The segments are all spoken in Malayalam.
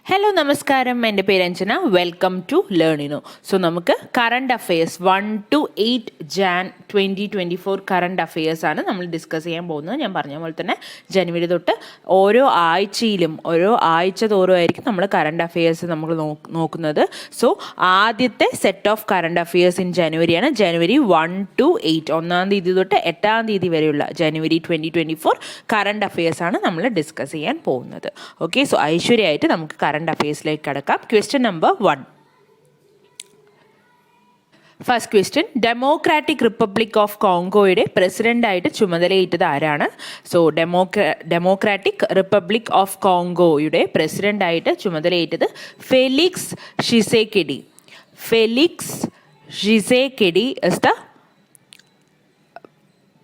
ഹലോ നമസ്കാരം, എൻ്റെ പേര് Anjana. Welcome to Learnino. So നമുക്ക് current affairs 1 to 8 Jan 2024 current affairs ആണ് നമ്മൾ ഡിസ്കസ് ചെയ്യാൻ പോകുന്നത്. ഞാൻ പറഞ്ഞ പോലെ തന്നെ ജനുവരി തൊട്ട് ഓരോ ആഴ്ച തോറും ആയിരിക്കും നമ്മൾ കറണ്ട് അഫെയർസ് നമ്മൾ നോക്കുന്നത്. സോ ആദ്യത്തെ set of current affairs in ജനുവരിയാണ്. ജനുവരി 1 to 8, 1-ാം തീയതി തൊട്ട് 8-ാം തീയതി വരെയുള്ള ജനുവരി 2024 കറണ്ട് അഫെയർസ് ആണ് നമ്മൾ ഡിസ്കസ് ചെയ്യാൻ പോകുന്നത്. ഓക്കെ, സോ ഐശ്വര്യമായിട്ട് നമുക്ക് കറണ്ട് അഫെയർസിലേക്ക് കടക്കാം. Question number 1. First question, democratic republic of കോങ്കോയുടെ പ്രസിഡൻ്റായിട്ട് ചുമതലയേറ്റത് ആരാണ്? സോ ഡെമോക്രാറ്റിക് റിപ്പബ്ലിക് ഓഫ് കോങ്കോയുടെ പ്രസിഡൻ്റായിട്ട് ചുമതലയേറ്റത് Felix Tshisekedi. Felix Tshisekedi is the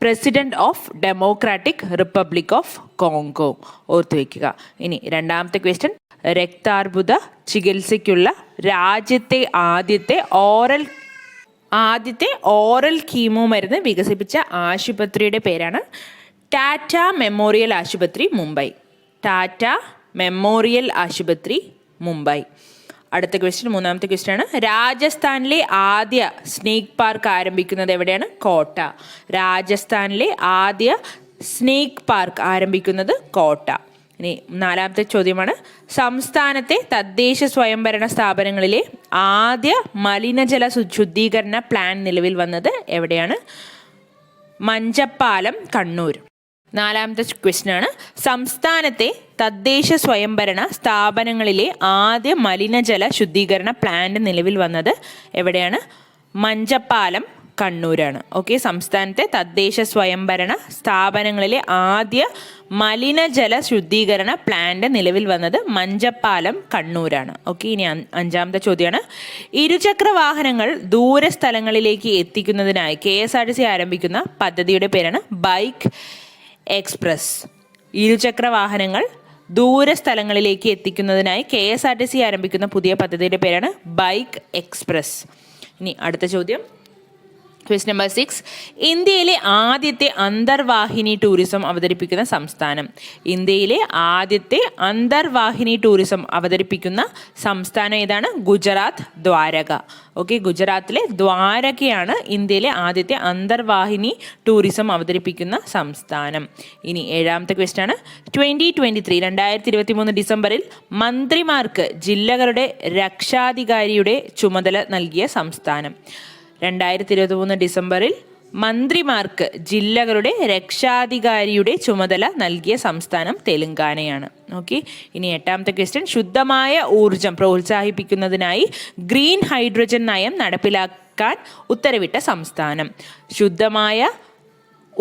president of democratic republic of Congo. ഓർത്തു വയ്ക്കുക. ഇനി രണ്ടാമത്തെ ക്വസ്റ്റ്യൻ, രക്താർബുദ ചികിത്സയ്ക്കുള്ള രാജ്യത്തെ ആദ്യത്തെ ഓറൽ കീമോ മരുന്ന് വികസിപ്പിച്ച ആശുപത്രിയുടെ പേരാണ് ടാറ്റ മെമ്മോറിയൽ ആശുപത്രി, മുംബൈ. ടാറ്റ മെമ്മോറിയൽ ആശുപത്രി, മുംബൈ. അടുത്ത ക്വസ്റ്റ്യൻ, മൂന്നാമത്തെ ക്വസ്റ്റ്യൻ ആണ്, രാജസ്ഥാനിലെ ആദ്യ സ്നേക്ക് പാർക്ക് ആരംഭിക്കുന്നത് എവിടെയാണ്? കോട്ട. രാജസ്ഥാനിലെ ആദ്യ സ്നേക്ക് പാർക്ക് ആരംഭിക്കുന്നത് കോട്ട. ഇനി നാലാമത്തെ ചോദ്യമാണ്, സംസ്ഥാനത്തെ തദ്ദേശ സ്വയംഭരണ സ്ഥാപനങ്ങളിലെ ആദ്യ മലിനജല ശുദ്ധീകരണ പ്ലാൻ നിലവിൽ വന്നത് എവിടെയാണ്? മഞ്ചപ്പാലം, കണ്ണൂർ. നാലാമത്തെ ക്വസ്റ്റ്യൻ ആണ്, സംസ്ഥാനത്തെ തദ്ദേശ സ്വയംഭരണ സ്ഥാപനങ്ങളിലെ ആദ്യ മലിനജല ശുദ്ധീകരണ പ്ലാന്റ് നിലവിൽ വന്നത് എവിടെയാണ്? മഞ്ചപ്പാലം, കണ്ണൂരാണ്. ഓക്കെ, സംസ്ഥാനത്തെ തദ്ദേശ സ്വയംഭരണ സ്ഥാപനങ്ങളിലെ ആദ്യ മലിനജല ശുദ്ധീകരണ പ്ലാന്റ് നിലവിൽ വന്നത് മഞ്ചപ്പാലം, കണ്ണൂരാണ്. ഓക്കെ, ഇനി അഞ്ചാമത്തെ ചോദ്യമാണ്, ഇരുചക്ര വാഹനങ്ങൾ ദൂരസ്ഥലങ്ങളിലേക്ക് എത്തിക്കുന്നതിനായി KSRTC ആരംഭിക്കുന്ന പദ്ധതിയുടെ പേരാണ് ബൈക്ക് എക്സ്പ്രസ്. ഇരുചക്ര വാഹനങ്ങൾ ദൂരസ്ഥലങ്ങളിലേക്ക് എത്തിക്കുന്നതിനായി KSRTC ആരംഭിക്കുന്ന പുതിയ പദ്ധതിയുടെ പേരാണ് ബൈക്ക് എക്സ്പ്രസ്. ഇനി അടുത്ത ചോദ്യം, ക്വസ്റ്റ്യൻ നമ്പർ 6. ഇന്ത്യയിലെ ആദ്യത്തെ അന്തർവാഹിനി ടൂറിസം അവതരിപ്പിക്കുന്ന സംസ്ഥാനം. ഇന്ത്യയിലെ ആദ്യത്തെ അന്തർവാഹിനി ടൂറിസം അവതരിപ്പിക്കുന്ന സംസ്ഥാനം ഏതാണ്? ഗുജറാത്ത്, ദ്വാരക. ഓക്കെ, ഗുജറാത്തിലെ ദ്വാരകയാണ് ഇന്ത്യയിലെ ആദ്യത്തെ അന്തർവാഹിനി ടൂറിസം അവതരിപ്പിക്കുന്ന സംസ്ഥാനം. ഇനി ഏഴാമത്തെ ക്വസ്റ്റ്യൻ ആണ്, 2023 ഡിസംബറിൽ മന്ത്രിമാർക്ക് ജില്ലകളുടെ രക്ഷാധികാരിയുടെ ചുമതല നൽകിയ സംസ്ഥാനം. 2023 ഡിസംബറിൽ മന്ത്രിമാർക്ക് ജില്ലകളുടെ രക്ഷാധികാരിയുടെ ചുമതല നൽകിയ സംസ്ഥാനം തെലങ്കാനയാണ്. ഓക്കെ, ഇനി എട്ടാമത്തെ ക്വസ്റ്റ്യൻ, ശുദ്ധമായ ഊർജം പ്രോത്സാഹിപ്പിക്കുന്നതിനായി ഗ്രീൻ ഹൈഡ്രജൻ നയം നടപ്പിലാക്കാൻ ഉത്തരവിട്ട സംസ്ഥാനം. ശുദ്ധമായ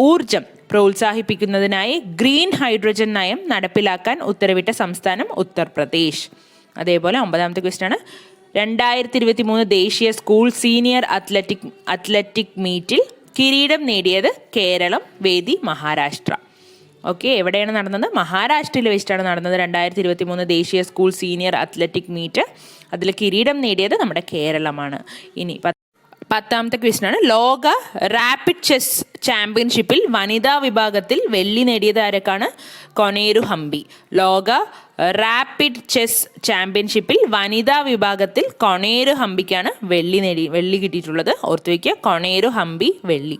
ഊർജം പ്രോത്സാഹിപ്പിക്കുന്നതിനായി ഗ്രീൻ ഹൈഡ്രജൻ നയം നടപ്പിലാക്കാൻ ഉത്തരവിട്ട സംസ്ഥാനം ഉത്തർപ്രദേശ്. അതേപോലെ ഒമ്പതാമത്തെ ക്വസ്റ്റ്യൻ ആണ്, 2023 ദേശീയ സ്കൂൾ സീനിയർ അത്ലറ്റിക് മീറ്റിൽ കിരീടം നേടിയത് കേരളം, വേദി മഹാരാഷ്ട്ര. ഓക്കെ, എവിടെയാണ് നടന്നത്? മഹാരാഷ്ട്രയിൽ വെച്ചിട്ടാണ് നടന്നത് 2023 ദേശീയ സ്കൂൾ സീനിയർ അത്ലറ്റിക് മീറ്റ്. അതിൽ കിരീടം നേടിയത് നമ്മുടെ കേരളമാണ്. ഇനി പത്താമത്തെ ക്വസ്റ്റ്യൻ ആണ്, ലോക റാപ്പിഡ് ചെസ് ചാമ്പ്യൻഷിപ്പിൽ വനിതാ വിഭാഗത്തിൽ വെള്ളി നേടിയത് ആരൊക്കെയാണ്? കൊനേരു ഹംപി. ലോക റാപ്പിഡ് ചെസ് ചാമ്പ്യൻഷിപ്പിൽ വനിതാ വിഭാഗത്തിൽ കൊനേരു ഹംപിക്കാണ് വെള്ളി കിട്ടിയിട്ടുള്ളത്. ഓർത്തു വയ്ക്കുക, കൊനേരു ഹംപി, വെള്ളി.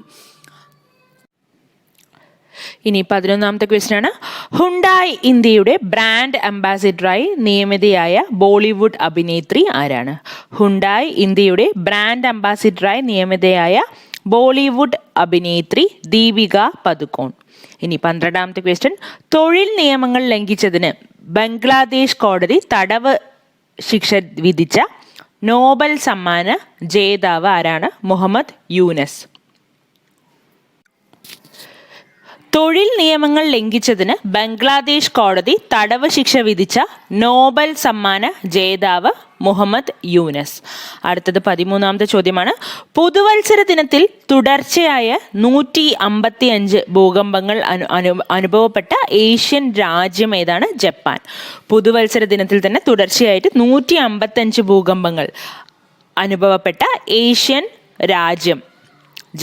ഇനി 11ാമത്തെ ക്വസ്റ്റ്യൻ ആണ്, ഹുണ്ടായ് ഇന്ത്യയുടെ ബ്രാൻഡ് അംബാസിഡറായി നിയമിതയായ ബോളിവുഡ് അഭിനേത്രി ആരാണ്? ഹുണ്ടായ് ഇന്ത്യയുടെ ബ്രാൻഡ് അംബാസിഡറായി നിയമിതയായ ബോളിവുഡ് അഭിനേത്രി ദീപിക പദുക്കോൺ. ഇനി 12ാമത്തെ ക്വസ്റ്റ്യൻ, തൊഴിൽ നിയമങ്ങൾ ലംഘിച്ചതിന് ബംഗ്ലാദേശ് കോടതി തടവ് ശിക്ഷ വിധിച്ച നോബൽ സമ്മാന ജേതാവ് ആരാണ്? മുഹമ്മദ് യൂനസ്. തൊഴിൽ നിയമങ്ങൾ ലംഘിച്ചതിന് ബംഗ്ലാദേശ് കോടതി തടവ് ശിക്ഷ വിധിച്ച നോബൽ സമ്മാന ജേതാവ് മുഹമ്മദ് യൂനസ്. അടുത്തത് 13ാമത്തെ ചോദ്യമാണ്, പുതുവത്സര ദിനത്തിൽ തുടർച്ചയായ 155 ഭൂകമ്പങ്ങൾ അനുഭവപ്പെട്ട ഏഷ്യൻ രാജ്യം ഏതാണ്? ജപ്പാൻ. പുതുവത്സര ദിനത്തിൽ തന്നെ തുടർച്ചയായിട്ട് 155 ഭൂകമ്പങ്ങൾ അനുഭവപ്പെട്ട ഏഷ്യൻ രാജ്യം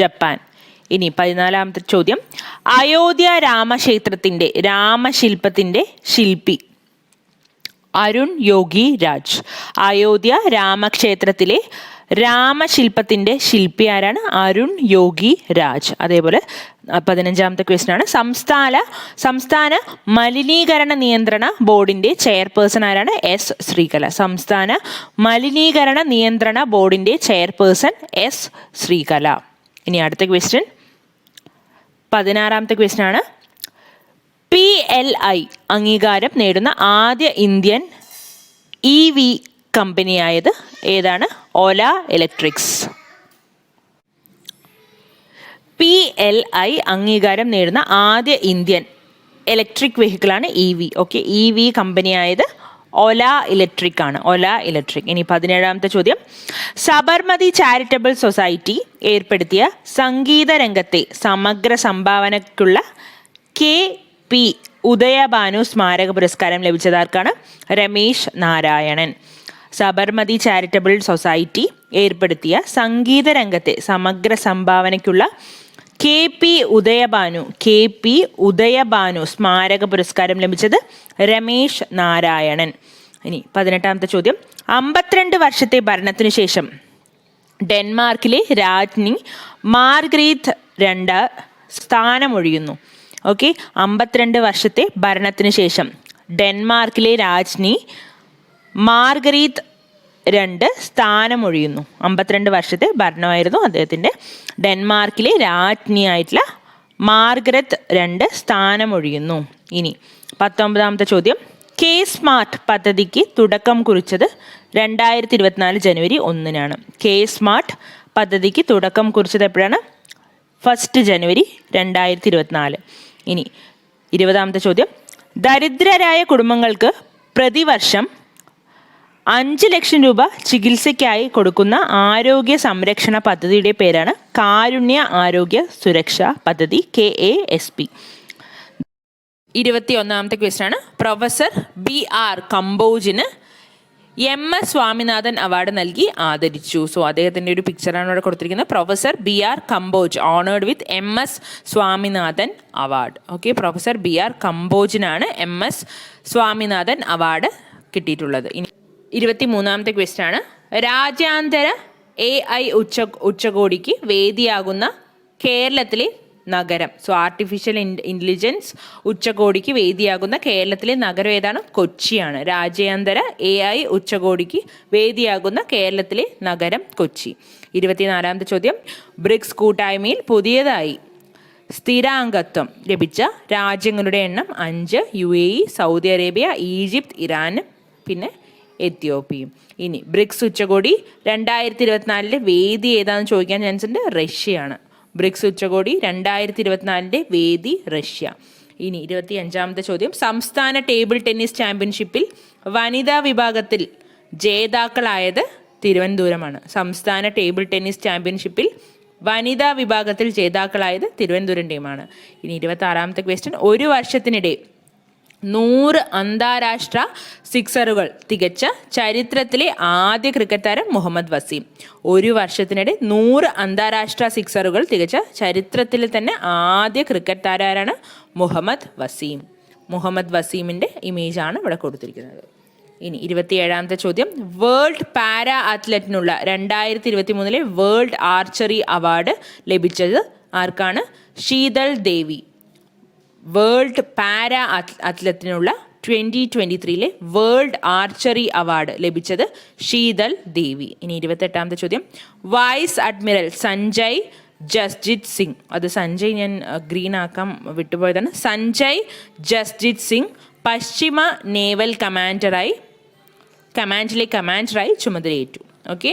ജപ്പാൻ. ഇനി 14ാമത്തെ ചോദ്യം, അയോധ്യ രാമശില്പത്തിന്റെ ശില്പി അരുൺ യോഗി രാജ്. അയോധ്യ രാമക്ഷേത്രത്തിലെ രാമശില്പത്തിൻ്റെ ശില്പി ആരാണ്? അരുൺ യോഗി രാജ്. അതേപോലെ 15ാമത്തെ ക്വസ്റ്റ്യൻ ആണ്, സംസ്ഥാന മലിനീകരണ നിയന്ത്രണ ബോർഡിൻ്റെ ചെയർപേഴ്സൺ ആരാണ്? എസ് ശ്രീകല. സംസ്ഥാന മലിനീകരണ നിയന്ത്രണ ബോർഡിൻ്റെ ചെയർപേഴ്സൺ എസ് ശ്രീകല. ഇനി അടുത്ത ക്വസ്റ്റ്യൻ 16ാമത്തെ ക്വസ്റ്റ്യൻ ആണ്, PLI അംഗീകാരം നേടുന്ന ആദ്യ ഇന്ത്യൻ EV കമ്പനിയായത് ഏതാണ്? ഓല ഇലക്ട്രിക്സ്. PLI അംഗീകാരം നേടുന്ന ആദ്യ ഇന്ത്യൻ ഇലക്ട്രിക് വെഹിക്കിളാണ് EV. ഓക്കെ, EV കമ്പനിയായത് ഓല ഇലക്ട്രിക് ആണ്. ഓല ഇലക്ട്രിക്. ഇനി 17ാമത്തെ ചോദ്യം, സബർമതി ചാരിറ്റബിൾ സൊസൈറ്റി ഏർപ്പെടുത്തിയ സംഗീത രംഗത്തെ സമഗ്ര സംഭാവനയ്ക്കുള്ള KP ഉദയഭാനു സ്മാരക പുരസ്കാരം ലഭിച്ചതാർക്കാണ്? രമേശ് നാരായണൻ. സബർമതി ചാരിറ്റബിൾ സൊസൈറ്റി ഏർപ്പെടുത്തിയ സംഗീത രംഗത്തെ സമഗ്ര സംഭാവനയ്ക്കുള്ള KP ഉദയഭാനു സ്മാരക പുരസ്കാരം ലഭിച്ചത് രമേശ് നാരായണൻ. ഇനി 18ാമത്തെ ചോദ്യം, 52 വർഷത്തെ ഭരണത്തിനു ശേഷം ഡെൻമാർക്കിലെ രാജ്ഞി മാർഗരീത്ത് II സ്ഥാനമൊഴിയുന്നു. ഓക്കെ, 52 വർഷത്തെ ഭരണത്തിന് ശേഷം ഡെൻമാർക്കിലെ രാജ്ഞി മാർഗരീത്ത് II സ്ഥാനമൊഴിയുന്നു. 52 വർഷത്തെ ഭരണമായിരുന്നു അദ്ദേഹത്തിൻ്റെ. ഡെൻമാർക്കിലെ രാജ്ഞിയായിട്ടുള്ള മാർഗരറ്റ് II സ്ഥാനമൊഴിയുന്നു. ഇനി 19ാമത്തെ ചോദ്യം, K-സ്മാർട്ട് പദ്ധതിക്ക് തുടക്കം കുറിച്ചത് 2024 ജനുവരി 1-നാണ്. K-സ്മാർട്ട് പദ്ധതിക്ക് തുടക്കം കുറിച്ചത് എപ്പോഴാണ്? 1 ജനുവരി 2024. ഇനി 20ാമത്തെ ചോദ്യം, ദരിദ്രരായ കുടുംബങ്ങൾക്ക് പ്രതിവർഷം 5 ലക്ഷം രൂപ ചികിത്സയ്ക്കായി കൊടുക്കുന്ന ആരോഗ്യ സംരക്ഷണ പദ്ധതിയുടെ പേരാണ് കാരുണ്യ ആരോഗ്യ സുരക്ഷാ പദ്ധതി, KASP. 21ാമത്തെ ക്വസ്റ്റ്യൻ ആണ്, professor BR കമ്പോജിന് MS Swaminathan award നൽകി ആദരിച്ചു. സോ അദ്ദേഹത്തിൻ്റെ ഒരു പിക്ചറാണ് ഇവിടെ കൊടുത്തിരിക്കുന്നത്. പ്രൊഫസർ BR കമ്പോജ് ഓണേർഡ് വിത്ത് MS Swaminathan award. Okay, professor BR കമ്പോജിനാണ് MS Swaminathan award കിട്ടിയിട്ടുള്ളത്. ഇനി 23ാമത്തെ ക്വസ്റ്റ്യൻ ആണ്, രാജ്യാന്തര AI ഉച്ചകോടിക്ക് വേദിയാകുന്ന കേരളത്തിലെ നഗരം. സോ ആർട്ടിഫിഷ്യൽ ഇൻ്റലിജൻസ് ഉച്ചകോടിക്ക് വേദിയാകുന്ന കേരളത്തിലെ നഗരം ഏതാണ്? കൊച്ചിയാണ്. രാജ്യാന്തര AI ഉച്ചകോടിക്ക് വേദിയാകുന്ന കേരളത്തിലെ നഗരം കൊച്ചി. 24ാമത്തെ ചോദ്യം, ബ്രിക്സ് കൂട്ടായ്മയിൽ പുതിയതായി സ്ഥിരാംഗത്വം ലഭിച്ച രാജ്യങ്ങളുടെ എണ്ണം 5. UAE, Saudi Arabia, Egypt, Iran, പിന്നെ എത്യോപ്യയും. ഇനി ബ്രിക്സ് ഉച്ചകോടി 2024 വേദി ഏതാണെന്ന് ചോദിക്കാൻ ചാൻസ് ഉണ്ട്. റഷ്യയാണ്. ബ്രിക്സ് ഉച്ചകോടി 2024 വേദി റഷ്യ. ഇനി 25ാമത്തെ ചോദ്യം, സംസ്ഥാന ടേബിൾ ടെന്നീസ് ചാമ്പ്യൻഷിപ്പിൽ വനിതാ വിഭാഗത്തിൽ ജേതാക്കളായത് തിരുവനന്തപുരമാണ്. സംസ്ഥാന ടേബിൾ ടെന്നീസ് ചാമ്പ്യൻഷിപ്പിൽ വനിതാ വിഭാഗത്തിൽ ജേതാക്കളായത് തിരുവനന്തപുരം ടീമാണ്. ഇനി 26ാമത്തെ ക്വസ്റ്റ്യൻ, ഒരു വർഷത്തിനിടെ 100 അന്താരാഷ്ട്ര സിക്സറുകൾ തികച്ച ചരിത്രത്തിലെ ആദ്യ ക്രിക്കറ്റ് താരം മുഹമ്മദ് വസീം. ഒരു വർഷത്തിനിടെ 100 അന്താരാഷ്ട്ര സിക്സറുകൾ തികച്ച ചരിത്രത്തിലെ തന്നെ ആദ്യ ക്രിക്കറ്റ് താരമാണ് മുഹമ്മദ് വസീം. മുഹമ്മദ് വസീമിൻ്റെ ഇമേജാണ് ഇവിടെ കൊടുത്തിരിക്കുന്നത്. ഇനി 27ാമത്തെ ചോദ്യം, വേൾഡ് പാരാ അത്ലറ്റിനുള്ള 2023 വേൾഡ് ആർച്ചറി അവാർഡ് ലഭിച്ചത് ആർക്കാണ്? ശീതൾ ദേവി. വേൾഡ് പാരാ അത്ലറ്റിനുള്ള 2023 വേൾഡ് ആർച്ചറി അവാർഡ് ലഭിച്ചത് ശീതൾ ദേവി. ഇനി 28ാമത്തെ ചോദ്യം, വൈസ് അഡ്മിറൽ സഞ്ജയ് ജസ്ജിത് സിംഗ്, അത് സഞ്ജയ് ഞാൻ ഗ്രീൻ ആക്കാൻ വിട്ടുപോയതാണ്, സഞ്ജയ് ജസ്ജിത് സിംഗ് പശ്ചിമ നേവൽ കമാൻഡിലെ കമാൻഡറായി ചുമതലയേറ്റു. ഓക്കെ,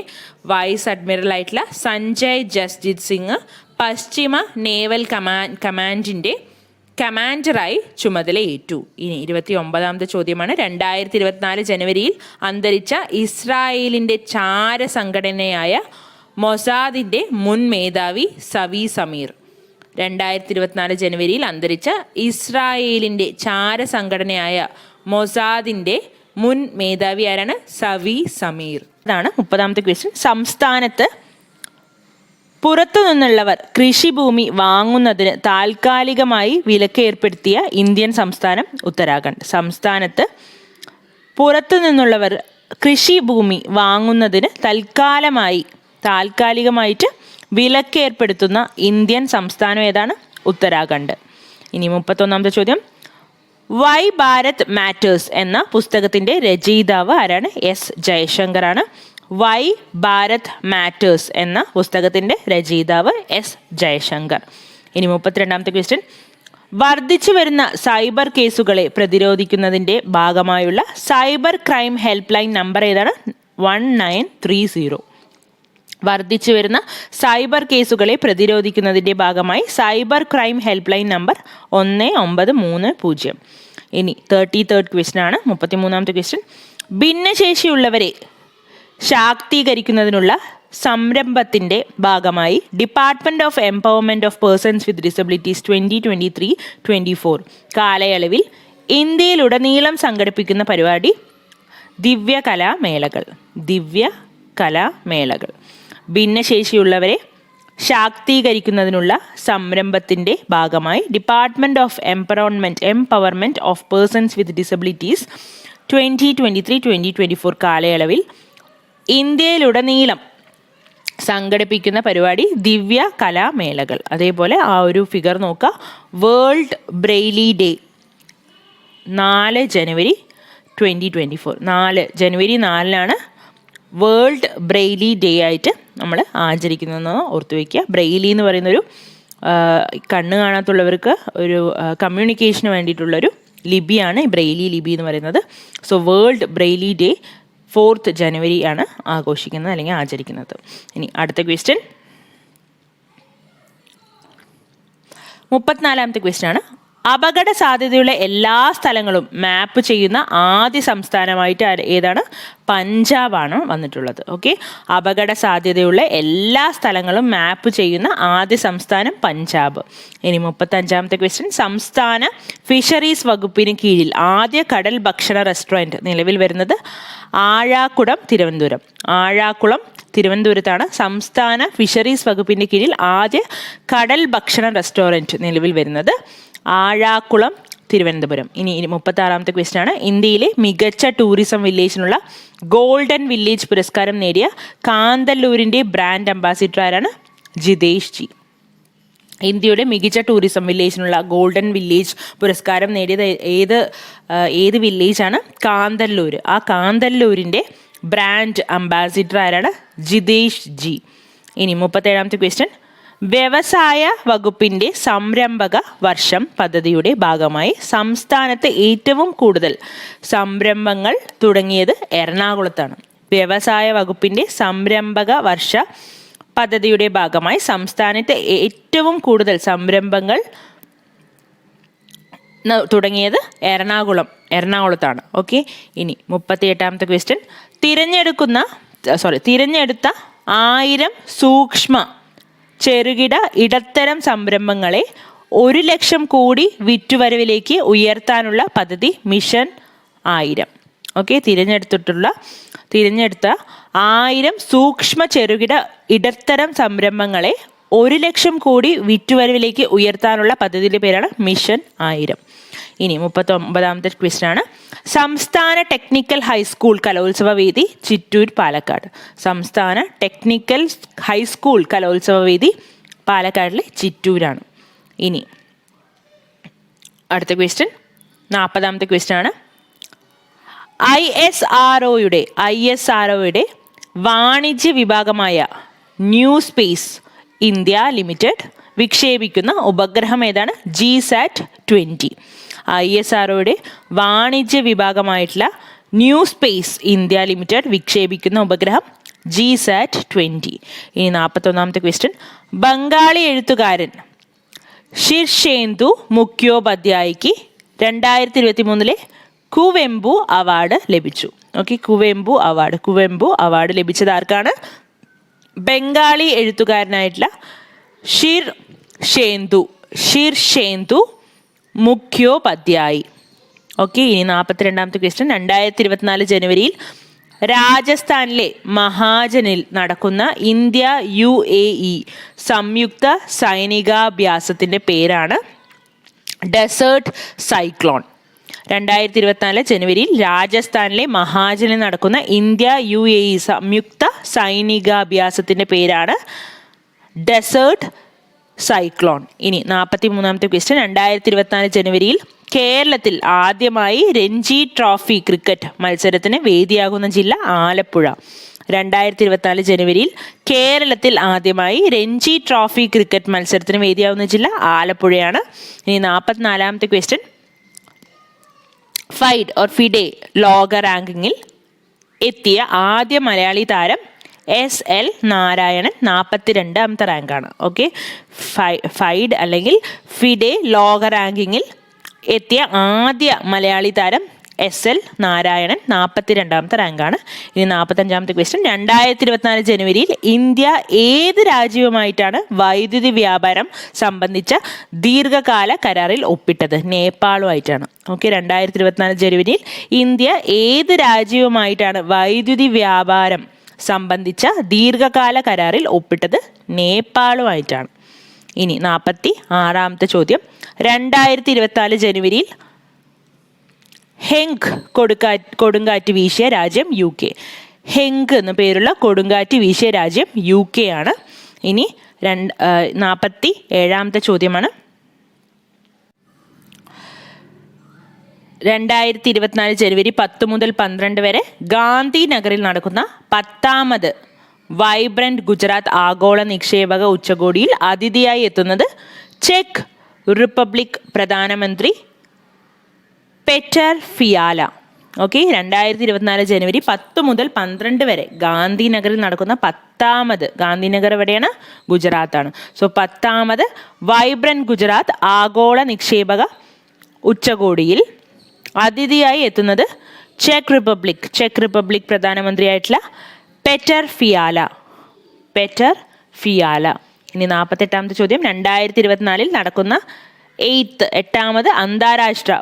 വൈസ് അഡ്മിറൽ ആയിട്ടുള്ള സഞ്ജയ് ജസ്ജിത് സിംഗ് പശ്ചിമ നേവൽ കമാൻഡിൻ്റെ കമാൻഡറായി ചുമതലയേറ്റു. ഇനി 29ാമത്തെ ചോദ്യമാണ്, 2024 ജനുവരിയിൽ അന്തരിച്ച ഇസ്രായേലിൻ്റെ ചാര സംഘടനയായ മൊസാദിൻ്റെ മുൻ മേധാവി സവി സമീർ. 2024 ജനുവരിയിൽ അന്തരിച്ച ഇസ്രായേലിൻ്റെ ചാര സംഘടനയായ മൊസാദിൻ്റെ മുൻ മേധാവി ആരാണ്? സവി സമീർ. ഇതാണ് 30ാമത്തെ ക്വസ്റ്റ്യൻ. സംസ്ഥാനത്ത് പുറത്തു നിന്നുള്ളവർ കൃഷിഭൂമി വാങ്ങുന്നതിന് താൽക്കാലികമായി വിലക്ക് ഏർപ്പെടുത്തിയ ഇന്ത്യൻ സംസ്ഥാനം ഉത്തരാഖണ്ഡ്. സംസ്ഥാനത്ത് പുറത്തു നിന്നുള്ളവർ കൃഷിഭൂമി വാങ്ങുന്നതിന് താൽക്കാലികമായിട്ട് വിലക്കേർപ്പെടുത്തുന്ന ഇന്ത്യൻ സംസ്ഥാനം ഏതാണ്? ഉത്തരാഖണ്ഡ്. ഇനി 31ാമത്തെ ചോദ്യം. വൈ ഭാരത് മാറ്റേഴ്സ് എന്ന പുസ്തകത്തിൻ്റെ രചയിതാവ് ആരാണ്? എസ് ജയശങ്കറാണ്. വൈ ഭാരത് മാറ്റേഴ്സ് എന്ന പുസ്തകത്തിൻ്റെ രചയിതാവ് എസ് ജയശങ്കർ. ഇനി 32ാമത്തെ ക്വസ്റ്റ്യൻ. വർദ്ധിച്ചു വരുന്ന സൈബർ കേസുകളെ പ്രതിരോധിക്കുന്നതിൻ്റെ ഭാഗമായുള്ള cyber crime help line number ഏതാണ്? 1930. വർദ്ധിച്ചു വരുന്ന സൈബർ കേസുകളെ പ്രതിരോധിക്കുന്നതിൻ്റെ ഭാഗമായി cyber crime help line number 1930. ഇനി 33rd ക്വസ്റ്റ്യൻ ആണ്. 33ാമത്തെ ക്വസ്റ്റ്യൻ. ഭിന്നശേഷിയുള്ളവരെ ശാക്തീകരിക്കുന്നതിനുള്ള സംരംഭത്തിൻ്റെ ഭാഗമായി department of empowerment of persons with disabilities 2023-24 കാലയളവിൽ ഇന്ത്യയിലുടനീളം സംഘടിപ്പിക്കുന്ന പരിപാടി ദിവ്യകലാമേളകൾ. ഭിന്നശേഷിയുള്ളവരെ ശാക്തീകരിക്കുന്നതിനുള്ള സംരംഭത്തിൻ്റെ ഭാഗമായി department of empowerment of persons with disabilities 2023-2024 കാലയളവിൽ ഇന്ത്യയിലുടനീളം സംഘടിപ്പിക്കുന്ന പരിപാടി ദിവ്യ കലാമേളകൾ. അതേപോലെ ആ ഒരു ഫിഗർ നോക്കുക. വേൾഡ് ബ്രെയിലി ഡേ 4 ജനുവരി 2024. ജനുവരി 4 വേൾഡ് ബ്രെയിലി ഡേ ആയിട്ട് നമ്മൾ ആചരിക്കുന്നതെന്ന് ഓർത്തു വയ്ക്കുക. ബ്രെയിലി എന്ന് പറയുന്നൊരു കണ്ണ് കാണാത്തുള്ളവർക്ക് ഒരു കമ്മ്യൂണിക്കേഷന് വേണ്ടിയിട്ടുള്ളൊരു ലിപിയാണ് ഈ ബ്രെയിലി ലിപി എന്ന് പറയുന്നത്. So world Braille day 4th ജനുവരി ആണ് ആഘോഷിക്കുന്നത് അല്ലെങ്കിൽ ആചരിക്കുന്നത്. ഇനി അടുത്ത ക്വസ്റ്റ്യൻ 34ാമത്തെ ക്വസ്റ്റ്യൻ ആണ്. അപകട സാധ്യതയുള്ള എല്ലാ സ്ഥലങ്ങളും മാപ്പ് ചെയ്യുന്ന ആദ്യ സംസ്ഥാനമായിട്ട് ഏതാണ്? പഞ്ചാബാണ് വന്നിട്ടുള്ളത്. ഓക്കെ, അപകട സാധ്യതയുള്ള എല്ലാ സ്ഥലങ്ങളും മാപ്പ് ചെയ്യുന്ന ആദ്യ സംസ്ഥാനം പഞ്ചാബ്. ഇനി 35ാമത്തെ ക്വസ്റ്റ്യൻ. സംസ്ഥാന ഫിഷറീസ് വകുപ്പിന് കീഴിൽ ആദ്യ കടൽ ഭക്ഷണ റെസ്റ്റോറൻറ്റ് നിലവിൽ വരുന്നത് ആഴാക്കുളം, തിരുവനന്തപുരത്താണ്. സംസ്ഥാന ഫിഷറീസ് വകുപ്പിൻ്റെ കീഴിൽ ആദ്യ കടൽ ഭക്ഷണ റെസ്റ്റോറൻറ്റ് നിലവിൽ വരുന്നത് ആഴാക്കുളം, തിരുവനന്തപുരം. ഇനി 36ാമത്തെ ക്വസ്റ്റ്യൻ ആണ്. ഇന്ത്യയിലെ മികച്ച ടൂറിസം വില്ലേജിനുള്ള ഗോൾഡൻ വില്ലേജ് പുരസ്കാരം നേടിയ കാന്തല്ലൂരിൻ്റെ ബ്രാൻഡ് അംബാസിഡർ ആരാണ്? ജിതേഷ് ജി. ഇന്ത്യയുടെ മികച്ച ടൂറിസം വില്ലേജിനുള്ള ഗോൾഡൻ വില്ലേജ് പുരസ്കാരം നേടിയത് ഏത് വില്ലേജാണ്? കാന്തല്ലൂർ. ആ കാന്തല്ലൂരിൻ്റെ ബ്രാൻഡ് അംബാസിഡർ ആരാണ്? ജിതേഷ് ജി. ഇനി 37ാമത്തെ ക്വസ്റ്റ്യൻ. വ്യവസായ വകുപ്പിൻ്റെ സംരംഭക വർഷം പദ്ധതിയുടെ ഭാഗമായി സംസ്ഥാനത്ത് ഏറ്റവും കൂടുതൽ സംരംഭങ്ങൾ തുടങ്ങിയത് എറണാകുളത്താണ്. വ്യവസായ വകുപ്പിൻ്റെ സംരംഭക വർഷ പദ്ധതിയുടെ ഭാഗമായി സംസ്ഥാനത്ത് ഏറ്റവും കൂടുതൽ സംരംഭങ്ങൾ തുടങ്ങിയത് എറണാകുളത്താണ്. ഓക്കെ, ഇനി 38ാമത്തെ ക്വസ്റ്റ്യൻ. തിരഞ്ഞെടുത്ത 1000 സൂക്ഷ്മ ചെറുകിട ഇടത്തരം സംരംഭങ്ങളെ 1,00,000 കോടി വിറ്റുവരവിലേക്ക് ഉയർത്താനുള്ള പദ്ധതി മിഷൻ 1000. ഓക്കെ, തിരഞ്ഞെടുത്ത 1000 സൂക്ഷ്മ ചെറുകിട ഇടത്തരം സംരംഭങ്ങളെ 1,00,000 കോടി വിറ്റുവരവിലേക്ക് ഉയർത്താനുള്ള പദ്ധതിയുടെ പേരാണ് മിഷൻ 1000. ഇനി 39ാമത്തെ ക്വസ്റ്റ്യൻ ആണ്. സംസ്ഥാന ടെക്നിക്കൽ ഹൈസ്കൂൾ കലോത്സവ വേദി ചിറ്റൂർ, പാലക്കാട്. സംസ്ഥാന ടെക്നിക്കൽ ഹൈസ്കൂൾ കലോത്സവ വേദി പാലക്കാടിലെ ചിറ്റൂരാണ്. ഇനി അടുത്ത ക്വസ്റ്റ്യൻ 40ാമത്തെ ക്വസ്റ്റ്യൻ ആണ്. ISROയുടെ വാണിജ്യ വിഭാഗമായ ന്യൂ സ്പേസ് ഇന്ത്യ ലിമിറ്റഡ് വിക്ഷേപിക്കുന്ന ഉപഗ്രഹം ഏതാണ്? GSAT-20. ISROയുടെ വാണിജ്യ വിഭാഗമായിട്ടുള്ള ന്യൂ സ്പേസ് ഇന്ത്യ ലിമിറ്റഡ് വിക്ഷേപിക്കുന്ന ഉപഗ്രഹം GSAT-20. ഇനി 41ാമത്തെ ക്വസ്റ്റ്യൻ. ബംഗാളി എഴുത്തുകാരൻ ശിർഷേന്ദു മുഖ്യോപാധ്യായക്ക് 2023 കുവെമ്പു അവാർഡ് ലഭിച്ചു. ഓക്കെ, കുവെമ്പു അവാർഡ് ലഭിച്ചത് ആർക്കാണ്? ബംഗാളി എഴുത്തുകാരനായിട്ടുള്ള ശിർഷേന്ദു മുഖ്യോപാധ്യായ്. ഓക്കെ, ഇനി 42ാമത്തെ ക്വസ്റ്റ്യൻ. 2024 ജനുവരിയിൽ രാജസ്ഥാനിലെ മഹാജനിൽ നടക്കുന്ന ഇന്ത്യ UAE സംയുക്ത സൈനികാഭ്യാസത്തിൻ്റെ പേരാണ് ഡെസേർട്ട് സൈക്ലോൺ. 2024 ജനുവരിയിൽ രാജസ്ഥാനിലെ മഹാജനിൽ നടക്കുന്ന ഇന്ത്യ UAE സംയുക്ത സൈനികാഭ്യാസത്തിൻ്റെ പേരാണ് ഡെസേർട്ട് സൈക്ലോൺ. ഇനി 43ാമത്തെ ക്വസ്റ്റ്യൻ. 2024 ജനുവരിയിൽ കേരളത്തിൽ ആദ്യമായി രഞ്ജി ട്രോഫി ക്രിക്കറ്റ് മത്സരത്തിന് വേദിയാകുന്ന ജില്ല ആലപ്പുഴ. 2024 ജനുവരിയിൽ കേരളത്തിൽ ആദ്യമായി രഞ്ജി ട്രോഫി ക്രിക്കറ്റ് മത്സരത്തിന് വേദിയാകുന്ന ജില്ല ആലപ്പുഴയാണ്. ഇനി 44ാമത്തെ ക്വസ്റ്റ്യൻ. ഫിഡെ ലോക റാങ്കിങ്ങിൽ എത്തിയ ആദ്യ മലയാളി താരം SL നാരായണൻ, 42ാമത്തെ റാങ്കാണ്. ഓക്കെ, ഫൈഡ് അല്ലെങ്കിൽ ഫിഡെ ലോക റാങ്കിങ്ങിൽ എത്തിയ ആദ്യ മലയാളി താരം SL നാരായണൻ, 42ാമത്തെ റാങ്കാണ്. ഇനി 45ാമത്തെ ക്വസ്റ്റ്യൻ. 2024 ജനുവരിയിൽ ഇന്ത്യ ഏത് രാജ്യവുമായിട്ടാണ് വൈദ്യുതി വ്യാപാരം സംബന്ധിച്ച ദീർഘകാല കരാറിൽ ഒപ്പിട്ടത്? നേപ്പാളുമായിട്ടാണ്. ഓക്കെ, 2024 ജനുവരിയിൽ ഇന്ത്യ ഏത് രാജ്യവുമായിട്ടാണ് വൈദ്യുതി വ്യാപാരം സംബന്ധിച്ച ദീർഘകാല കരാറിൽ ഒപ്പിട്ടത്? നേപ്പാളുമായിട്ടാണ്. ഇനി 46ാമത്തെ ചോദ്യം. 2024 ജനുവരിയിൽ ഹെങ്ക് കൊടുങ്കാറ്റ് വീശിയ രാജ്യം UK. ഹെങ്ക് എന്ന പേരുള്ള കൊടുങ്കാറ്റ് വീശിയ രാജ്യം UK ആണ്. ഇനി 47ാമത്തെ ചോദ്യമാണ്. 2024 ജനുവരി 10 മുതൽ 12 വരെ ഗാന്ധി നഗറിൽ നടക്കുന്ന 10ാമത് വൈബ്രന്റ് ഗുജറാത്ത് ആഗോള നിക്ഷേപക ഉച്ചകോടിയിൽ അതിഥിയായി എത്തുന്നത് ചെക്ക് റിപ്പബ്ലിക് പ്രധാനമന്ത്രി പെറ്റർ ഫിയാല. ഓക്കെ, 2024 ജനുവരി 10 മുതൽ 12 വരെ ഗാന്ധി നഗറിൽ നടക്കുന്ന 10ാമത്, ഗാന്ധിനഗർ എവിടെയാണ്? ഗുജറാത്താണ്. സോ 10ാമത് വൈബ്രന്റ് ഗുജറാത്ത് ആഗോള നിക്ഷേപക ഉച്ചകോടിയിൽ അതിഥിയായി എത്തുന്നത് ചെക്ക് റിപ്പബ്ലിക് പ്രധാനമന്ത്രിയായിട്ടുള്ള പെറ്റർ ഫിയാല. ഇനി 48ാമത്തെ ചോദ്യം. 2024 നടക്കുന്ന 8ാമത് അന്താരാഷ്ട്ര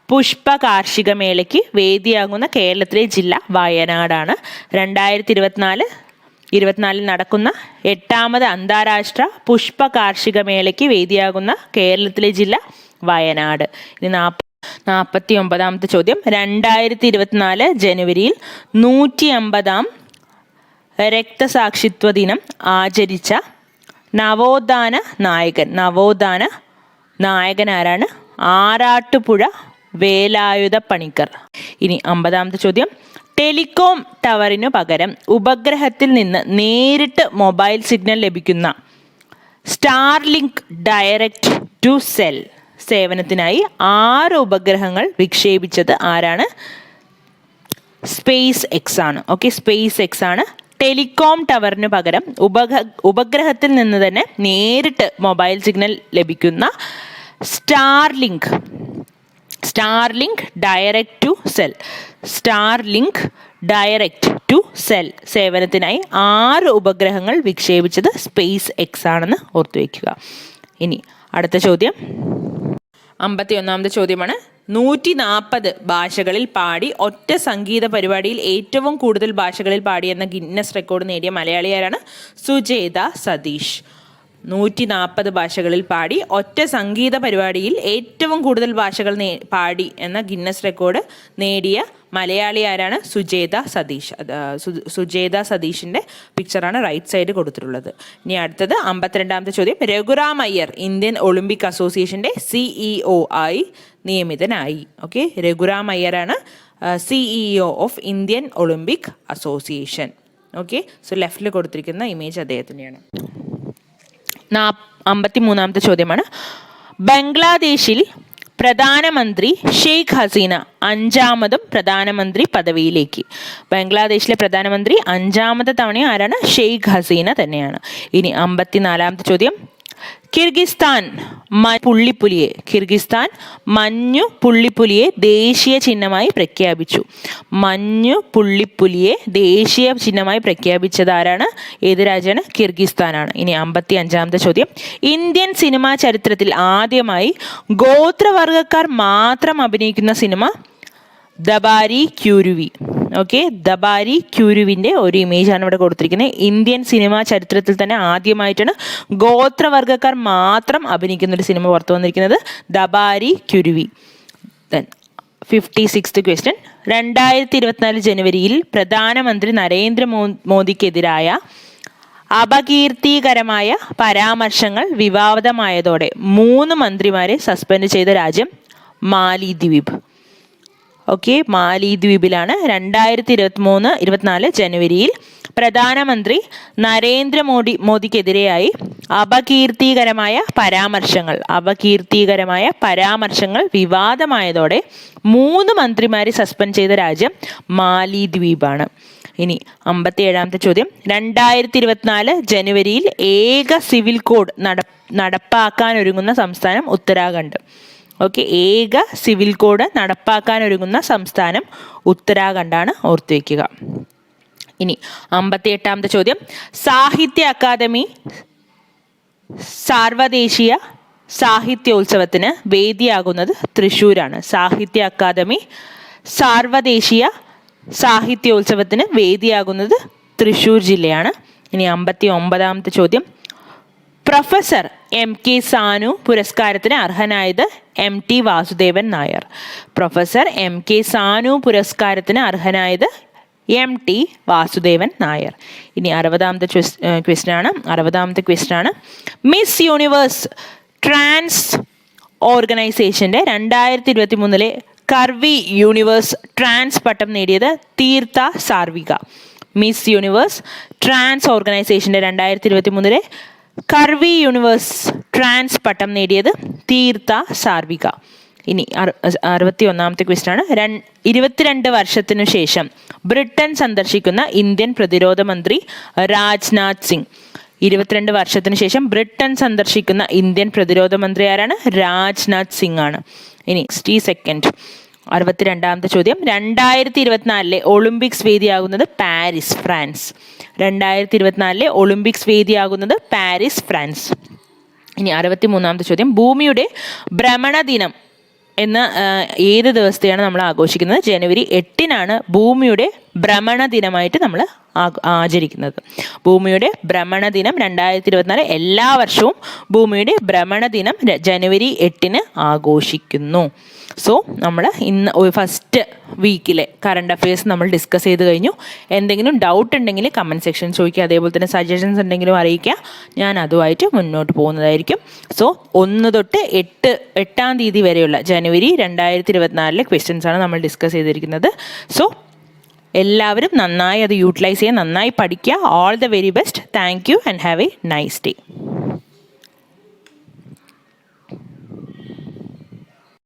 പുഷ്പ കാർഷിക മേളയ്ക്ക് വേദിയാകുന്ന കേരളത്തിലെ ജില്ല വയനാടാണ്. 2024 നടക്കുന്ന 8ാമത് അന്താരാഷ്ട്ര പുഷ്പ കാർഷിക മേളയ്ക്ക് വേദിയാകുന്ന കേരളത്തിലെ ജില്ല വയനാട്. ഇനി 49ാമത്തെ ചോദ്യം. 2024 ജനുവരിയിൽ 150ാം രക്തസാക്ഷിത്വ ദിനം ആചരിച്ച നവോത്ഥാന നായകൻ ആരാണ്? ആറാട്ടുപുഴ വേലായുധ പണിക്കർ. ഇനി 50ാമത്തെ ചോദ്യം. ടെലികോം ടവറിനു പകരം ഉപഗ്രഹത്തിൽ നിന്ന് നേരിട്ട് മൊബൈൽ സിഗ്നൽ ലഭിക്കുന്ന സ്റ്റാർലിങ്ക് ഡയറക്റ്റ് ടു സെൽ സേവനത്തിനായി 6 ഉപഗ്രഹങ്ങൾ വിക്ഷേപിച്ചത് ആരാണ്? സ്പേസ് എക്സ് ആണ്. ഓക്കെ, സ്പേസ് എക്സ് ആണ് ടെലികോം ടവറിന് പകരം ഉപഗ്രഹത്തിൽ നിന്ന് തന്നെ നേരിട്ട് മൊബൈൽ സിഗ്നൽ ലഭിക്കുന്ന സ്റ്റാർലിങ്ക് ഡയറക്റ്റ് ടു സെൽ സേവനത്തിനായി 6 ഉപഗ്രഹങ്ങൾ വിക്ഷേപിച്ചത് സ്പേസ് എക്സ് ആണെന്ന് ഓർത്തുവെക്കുക. ഇനി അടുത്ത ചോദ്യം. 51ാമത്തെ ചോദ്യമാണ്. 140 ഭാഷകളിൽ പാടി ഒറ്റ സംഗീത പരിപാടിയിൽ ഏറ്റവും കൂടുതൽ ഭാഷകളിൽ പാടിയെന്ന ഗിന്നസ് റെക്കോർഡ് നേടിയ മലയാളിയാരാണ്? സുജേത സതീഷ്. 140 ഭാഷകളിൽ പാടി ഒറ്റ സംഗീത പരിപാടിയിൽ ഏറ്റവും കൂടുതൽ ഭാഷകൾ പാടി എന്ന ഗിന്നസ് റെക്കോർഡ് നേടിയ മലയാളി ആരാണ്? സുജേത സതീഷ്. സുജേത സതീഷിൻ്റെ പിക്ചറാണ് റൈറ്റ് സൈഡ് കൊടുത്തിട്ടുള്ളത്. ഇനി അടുത്തത് 52ാമത്തെ ചോദ്യം. രഘുറാം അയ്യർ ഇന്ത്യൻ ഒളിമ്പിക് അസോസിയേഷൻ്റെ CEO ആയി നിയമിതനായി. ഓക്കെ, രഘുറാം അയ്യറാണ് CEO of Indian Olympic association. Okay, so ലെഫ്റ്റിൽ കൊടുത്തിരിക്കുന്ന ഇമേജ് അദ്ദേഹത്തിൻ്റെയാണ്. 53ാമത്തെ ചോദ്യമാണ്. ബംഗ്ലാദേശിൽ പ്രധാനമന്ത്രി ഷെയ്ഖ് ഹസീന 5ാമതും പ്രധാനമന്ത്രി പദവിയിലേക്ക്. ബംഗ്ലാദേശിലെ പ്രധാനമന്ത്രി 5ാമത്തെ തവണ ആരാണ്? ഷെയ്ഖ് ഹസീന തന്നെയാണ്. ഇനി 54ാമത്തെ ചോദ്യം. കിർഗിസ്ഥാൻ മഞ്ഞു പുള്ളിപ്പുലിയെ ദേശീയ ചിഹ്നമായി പ്രഖ്യാപിച്ചു. ദേശീയ ചിഹ്നമായി പ്രഖ്യാപിച്ചത് ആരാണ്? ഏത് രാജ്യമാണ്? കിർഗിസ്ഥാനാണ്. ഇനി 55ാമത്തെ ചോദ്യം. ഇന്ത്യൻ സിനിമാ ചരിത്രത്തിൽ ആദ്യമായി ഗോത്രവർഗക്കാർ മാത്രം അഭിനയിക്കുന്ന സിനിമ ദബാരി ക്യൂരുവി. ഓക്കെ, ദബാരി ക്യൂരുവിൻ്റെ ഒരു ഇമേജാണ് ഇവിടെ കൊടുത്തിരിക്കുന്നത്. ഇന്ത്യൻ സിനിമാ ചരിത്രത്തിൽ തന്നെ ആദ്യമായിട്ടാണ് ഗോത്രവർഗക്കാർ മാത്രം അഭിനയിക്കുന്ന ഒരു സിനിമ പുറത്തു വന്നിരിക്കുന്നത് ദബാരി ക്യൂരുവി. 56th question. 2024 ജനുവരിയിൽ പ്രധാനമന്ത്രി നരേന്ദ്രമോദിക്കെതിരായ അപകീർത്തികരമായ പരാമർശങ്ങൾ വിവാദമായതോടെ 3 മന്ത്രിമാരെ സസ്പെൻഡ് ചെയ്ത രാജ്യം മാലിദ്വീപ്. ഓക്കെ, മാലിദ്വീപിലാണ് 2024 ജനുവരിയിൽ പ്രധാനമന്ത്രി മോദിക്കെതിരെയായി അപകീർത്തികരമായ പരാമർശങ്ങൾ വിവാദമായതോടെ 3 മന്ത്രിമാരെ സസ്പെൻഡ് ചെയ്ത രാജ്യം മാലിദ്വീപാണ്. ഇനി 57ാമത്തെ ചോദ്യം. 2024 ജനുവരിയിൽ ഏക സിവിൽ കോഡ് നടപ്പാക്കാനൊരുങ്ങുന്ന സംസ്ഥാനം ഉത്തരാഖണ്ഡ്. ഓക്കെ, ഏക സിവിൽ കോഡ് നടപ്പാക്കാനൊരുങ്ങുന്ന സംസ്ഥാനം ഉത്തരാഖണ്ഡാണ്, ഓർത്തു വയ്ക്കുക. ഇനി 58ാമത്തെ ചോദ്യം. സാഹിത്യ അക്കാദമി സാർവദേശീയ സാഹിത്യോത്സവത്തിന് വേദിയാകുന്നത് തൃശ്ശൂരാണ്. സാഹിത്യ അക്കാദമി സാർവദേശീയ സാഹിത്യോത്സവത്തിന് വേദിയാകുന്നത് തൃശ്ശൂർ ജില്ലയാണ്. ഇനി 59ാമത്തെ ചോദ്യം. പ്രൊഫസർ MK സാനു പുരസ്കാരത്തിന് അർഹനായത് MT Vasudevan Nair. Professor MK Sanu പുരസ്കാരത്തിന് അർഹനായത് MT വാസുദേവൻ നായർ. ഇനി 60ാമത്തെ ക്വസ്റ്റ്യൻ ആണ്. Miss universe trans ഓർഗനൈസേഷൻ്റെ 2023 കർവി universe trans പട്ടം നേടിയത് തീർത്ഥ സാർവിക. Miss universe trans ഓർഗനൈസേഷൻ്റെ 2023 കർവി universe trans പട്ടം നേടിയത് തീർത്ഥ സാർവിക. ഇനി 61ാമത്തെ ക്വസ്റ്റ്യൻ ആണ്. 22 വർഷത്തിനു ശേഷം ബ്രിട്ടൻ സന്ദർശിക്കുന്ന ഇന്ത്യൻ പ്രതിരോധ മന്ത്രി രാജ്നാഥ് സിംഗ്. 22 വർഷത്തിനു ശേഷം ബ്രിട്ടൻ സന്ദർശിക്കുന്ന ഇന്ത്യൻ പ്രതിരോധ മന്ത്രി ആരാണ്? രാജ്നാഥ് സിംഗ് ആണ്. ഇനി 62ാമത്തെ ചോദ്യം. 2024 ഒളിമ്പിക്സ് വേദിയാകുന്നത് പാരീസ്, ഫ്രാൻസ്. 2024 ഒളിമ്പിക്സ് വേദിയാകുന്നത് പാരീസ്, ഫ്രാൻസ്. ഇനി 63ാമത്തെ ചോദ്യം. ഭൂമിയുടെ ഭ്രമണദിനം എന്ന ഏത് ദിവസത്തെയാണ് നമ്മൾ ആഘോഷിക്കുന്നത്? ജനുവരി 8-നാണ് ഭൂമിയുടെ ഭ്രമണ ദിനമായിട്ട് നമ്മൾ ആചരിക്കുന്നത്. ഭൂമിയുടെ ഭ്രമണ ദിനം 2024 എല്ലാ വർഷവും ഭൂമിയുടെ ഭ്രമണ ദിനം ജനുവരി 8-ന് ആഘോഷിക്കുന്നു. സോ നമ്മൾ ഇന്ന് ഫസ്റ്റ് വീക്കിലെ കറണ്ട് അഫയേഴ്സ് നമ്മൾ ഡിസ്കസ് ചെയ്ത് കഴിഞ്ഞു. എന്തെങ്കിലും ഡൗട്ട് ഉണ്ടെങ്കിൽ കമൻറ്റ് സെക്ഷൻ ചോദിക്കുക. അതേപോലെ തന്നെ സജഷൻസ് ഉണ്ടെങ്കിലും അറിയിക്കുക. ഞാൻ അതുമായിട്ട് മുന്നോട്ട് പോകുന്നതായിരിക്കും. സോ 1 തൊട്ട് 8-ാം തീയതി വരെയുള്ള ജനുവരി 2024 ക്വസ്റ്റ്യൻസാണ് നമ്മൾ ഡിസ്കസ് ചെയ്തിരിക്കുന്നത്. സോ എല്ലാവരും നന്നായി അത് യൂട്ടിലൈസ് ചെയ്യുക, നന്നായി പഠിക്കുക. All the very best. Thank you and have A nice day.